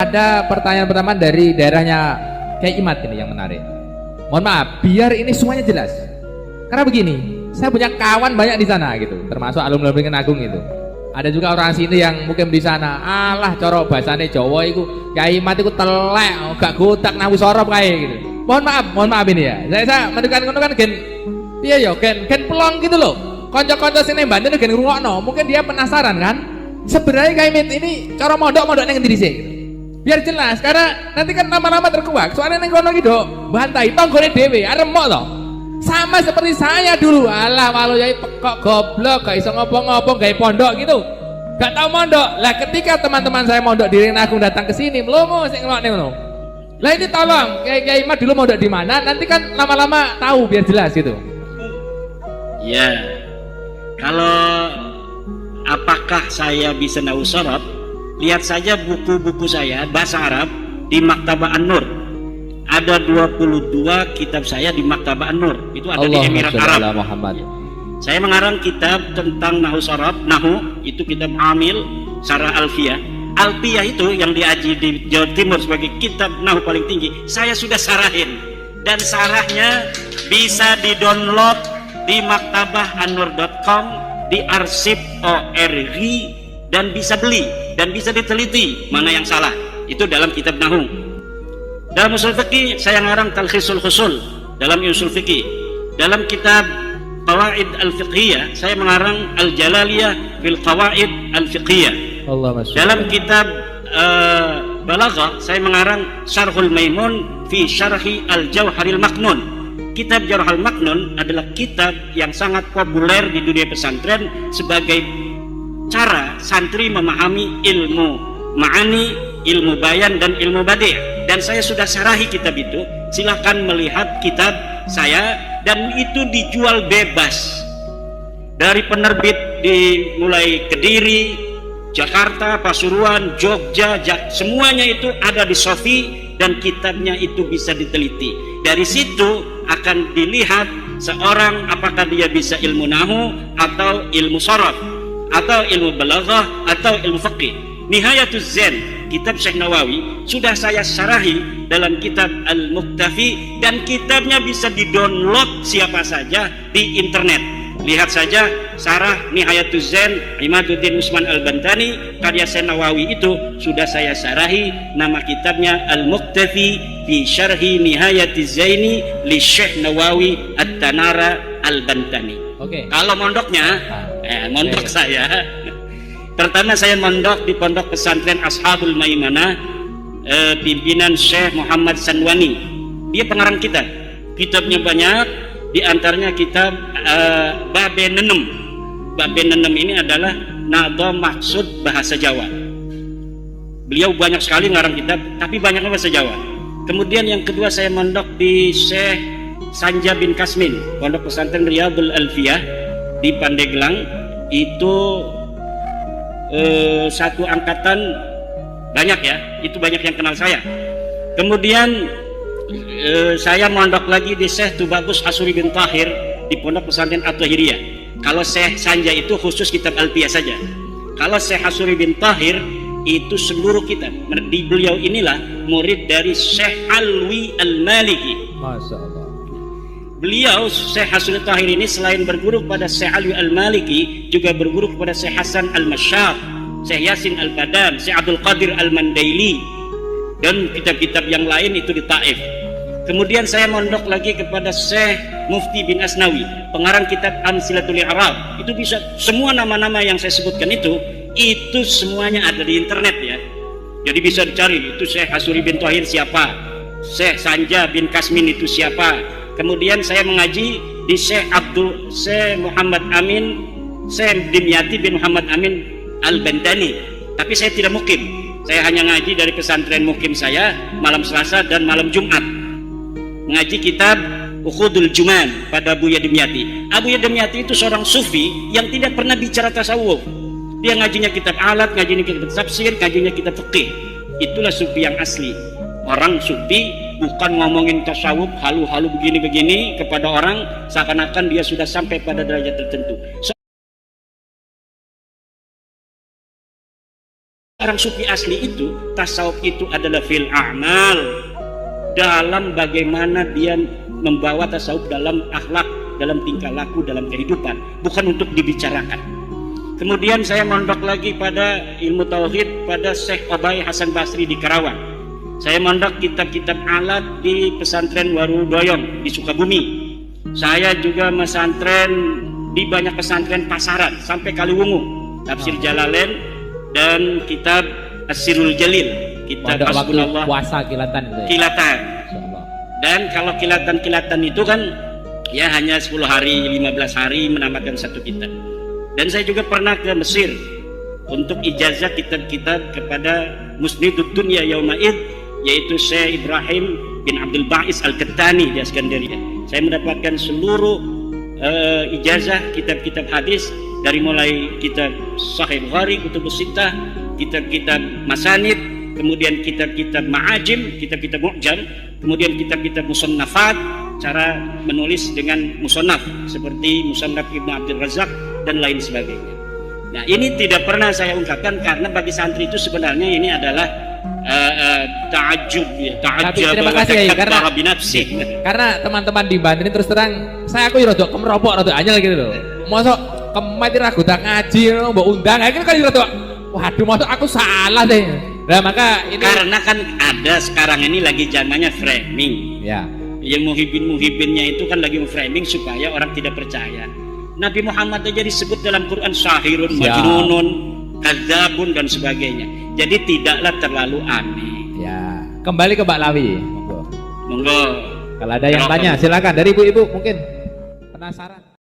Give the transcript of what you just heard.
Ada pertanyaan pertama dari daerahnya Kiai Imat ini yang menarik. Mohon maaf, biar ini semuanya jelas. Karena begini, saya punya kawan banyak di sana gitu, termasuk alumni Beringin Agung itu. Ada juga orang sini yang mungkin di sana. Alah, corok bahasane Jawa itu Kiai Imat itu telek, gak godak nawi sorop kayak gitu. Mohon maaf ini ya. Saya mendekat ngono kan gen iya ya, gen pelong gitu loh. Kanca-kanca sini Banten gen ngrungokno, mungkin dia penasaran kan. Sebenarnya Kiai Imat ini cara mondok ning ngendi sih? Biar jelas, karena nanti kan lama-lama terkuak. Soalnya neng kono gitu, bantai tonggone dewe, aremok toh. Sama seperti saya dulu. Alah, walau yai kok goblok, gak iso ngopo-ngopo, gak pondok gitu. Gak tahu mondok. Lah ketika teman-teman saya mondok di Beringin Agung datang ke sini, mlomo sing ngelokne ngono. Lah ini tolong, Kiai Imat dulu mondok di mana? Nanti kan lama-lama tahu biar jelas gitu. Ya, kalau apakah saya bisa nahu sorot? Lihat saja buku-buku saya bahasa Arab di Maktabah An-Nur. Ada 22 kitab saya di Maktabah An-Nur. Itu ada di Emirat Arab. Saya mengarang kitab tentang nahu sorab, nahu itu kitab Amil, Syarah Alfiyah. Alfiyah itu yang diaji di Jawa Timur sebagai kitab nahu paling tinggi. Saya sudah sarahin dan sarahnya bisa di-download di maktabahanur.com, di arsip ORG, dan bisa beli dan bisa diteliti mana yang salah. Itu dalam kitab nahu. Dalam usul fikih saya ngarang Talkhisul Husul dalam usul fikih. Dalam kitab Qawaid Al-Fiqhiyah saya mengarang Al-Jalaliyah fil Qawaid Al-Fiqhiyah. Dalam kitab Balaghah saya mengarang Syarhul Maimun fi Syarhi Al-Jauharil Maknun. Kitab Jauharil Maknun adalah kitab yang sangat populer di dunia pesantren sebagai cara santri memahami ilmu ma'ani, ilmu bayan, dan ilmu badi'. Dan saya sudah syarahi kitab itu. Silahkan melihat kitab saya, dan itu dijual bebas dari penerbit di mulai Kediri, Jakarta, Pasuruan, Jogja, semuanya itu ada di Sofi, dan kitabnya itu bisa diteliti. Dari situ akan dilihat seorang apakah dia bisa ilmu nahu atau ilmu sharaf atau ilmu balaghah atau ilmu fiqih. Nihayatuz Zain kitab Syekh Nawawi sudah saya syarahi dalam kitab Al-Muktafi, dan kitabnya bisa di-download siapa saja di internet. Lihat saja syarah Nihayatuz Zain Imaduddin Usman Al-Bantani karya Syekh Nawawi, itu sudah saya syarahi. Nama kitabnya Al-Muktafi fi Syarhi Nihayatiz Zaini li Syekh Nawawi At-Tanara Al-Bantani. Oke. Kalau mondoknya, mondok saya, pertama saya mondok di Pondok Pesantren Ashabul Maimanah, pimpinan Syekh Muhammad Sanwani. Dia pengarang kitab. Kitabnya banyak, di antaranya kitab Babe Nenem. Babe Nenem ini adalah nado maksud bahasa Jawa. Beliau banyak sekali ngarang kitab, tapi banyaknya bahasa Jawa. Kemudian yang kedua saya mondok di Syekh Sanja bin Kasmin, Pondok Pesantren Riyadul Alfiyah di Pandeglang. Itu satu angkatan banyak ya, itu banyak yang kenal saya. Kemudian saya mondok lagi di Syekh Tubagus Asuri bin Tahir di Pondok Pesantren At-Tahiriyah. Kalau Syekh Sanja itu khusus kitab Alfiyah saja. Kalau Syekh Asuri bin Tahir itu seluruh kitab. Di beliau inilah murid dari Syekh Alwi Al-Maliki. Masya Allah. Beliau Syekh Hasrul Tahir ini selain berguru kepada Syekh Alwi Al-Maliki, juga berguru kepada Syekh Hasan Al-Masyar, Syekh Yasin Al-Badan, Syekh Abdul Qadir Al-Mandaili, dan kitab-kitab yang lain itu di Taif. Kemudian saya mondok lagi kepada Syekh Mufti bin Asnawi, pengarang kitab Amsilatul I'rab. Itu bisa semua nama-nama yang saya sebutkan itu semuanya ada di internet ya. Jadi bisa dicari itu Syekh Hasuri bin Tahir siapa, Syekh Sanja bin Kasmin itu siapa. Kemudian saya mengaji di Syekh Muhammad Amin, Syekh Dimyati bin Muhammad Amin Al-Bandani. Tapi saya tidak mukim. Saya hanya ngaji dari pesantren mukim saya malam Selasa dan malam Jumat. Mengaji kitab Ukhudul Juman pada Buya Dimyati. Abuya Dimyati itu seorang sufi yang tidak pernah bicara tasawuf. Dia ngajinya kitab alat, ngajinya kitab tafsir, ngajinya kitab fikih. Itulah sufi yang asli. Orang sufi bukan ngomongin tasawuf halu-halu begini-begini kepada orang seakan-akan dia sudah sampai pada derajat tertentu. seorang sufi asli itu, tasawuf itu adalah fil a'mal, dalam bagaimana dia membawa tasawuf dalam akhlak, dalam tingkah laku, dalam kehidupan, bukan untuk dibicarakan. Kemudian saya mondok lagi pada ilmu tauhid pada Syekh Obay Hasan Basri di Karawang. Saya mondok kitab-kitab alat di pesantren Warudoyong di Sukabumi. Saya juga mesantren di banyak pesantren pasaran sampai Kaliwungu, tafsir Jalalain dan kitab As-Sirrul Jalil, kitab Hasbunallah. Puasa kilatan gitu ya? Kilatan. Dan kalau kilatan-kilatan itu kan ya hanya 10 hari, 15 hari menamatkan satu kitab. Dan saya juga pernah ke Mesir untuk ijazah kitab-kitab kepada Musnidud Dunya Yauma'id, yaitu Syekh Ibrahim bin Abdul Ba'is Al-Qattani di Askandaria. Saya mendapatkan seluruh ijazah kitab-kitab hadis, dari mulai kitab Sahih Bukhari, Kutubus Sittah, kitab-kitab Masanid, kemudian kitab-kitab Ma'ajim, kitab-kitab Mu'jam, kemudian kitab-kitab Musannafat, cara menulis dengan musannaf seperti Musannaf Ibnu Abdul Razak dan lain sebagainya. Nah, ini tidak pernah saya ungkapkan karena bagi santri itu sebenarnya ini adalah ta'ajjub ya, ta'ajjub. Terima kasih ya, karena teman-teman di Banten ini terus terang saya aku rada kemeropok rada anyel gitu loh. Mosok kemati ra tak ngaji mbok undang akhirnya kan rada waduh mosok aku salah deh. Nah, maka ini karena kan ada sekarang ini lagi zamannya framing. Ya. Yang muhibin-muhibinnya itu kan lagi framing supaya orang tidak percaya. Nabi Muhammad aja disebut dalam Quran sahirun, majnunun, kadzabun dan sebagainya. Jadi tidaklah terlalu aneh. Ya, kembali ke Mbak Lawi. Monggo. Monggo. Kalau ada yang tanya silakan, dari ibu-ibu mungkin penasaran.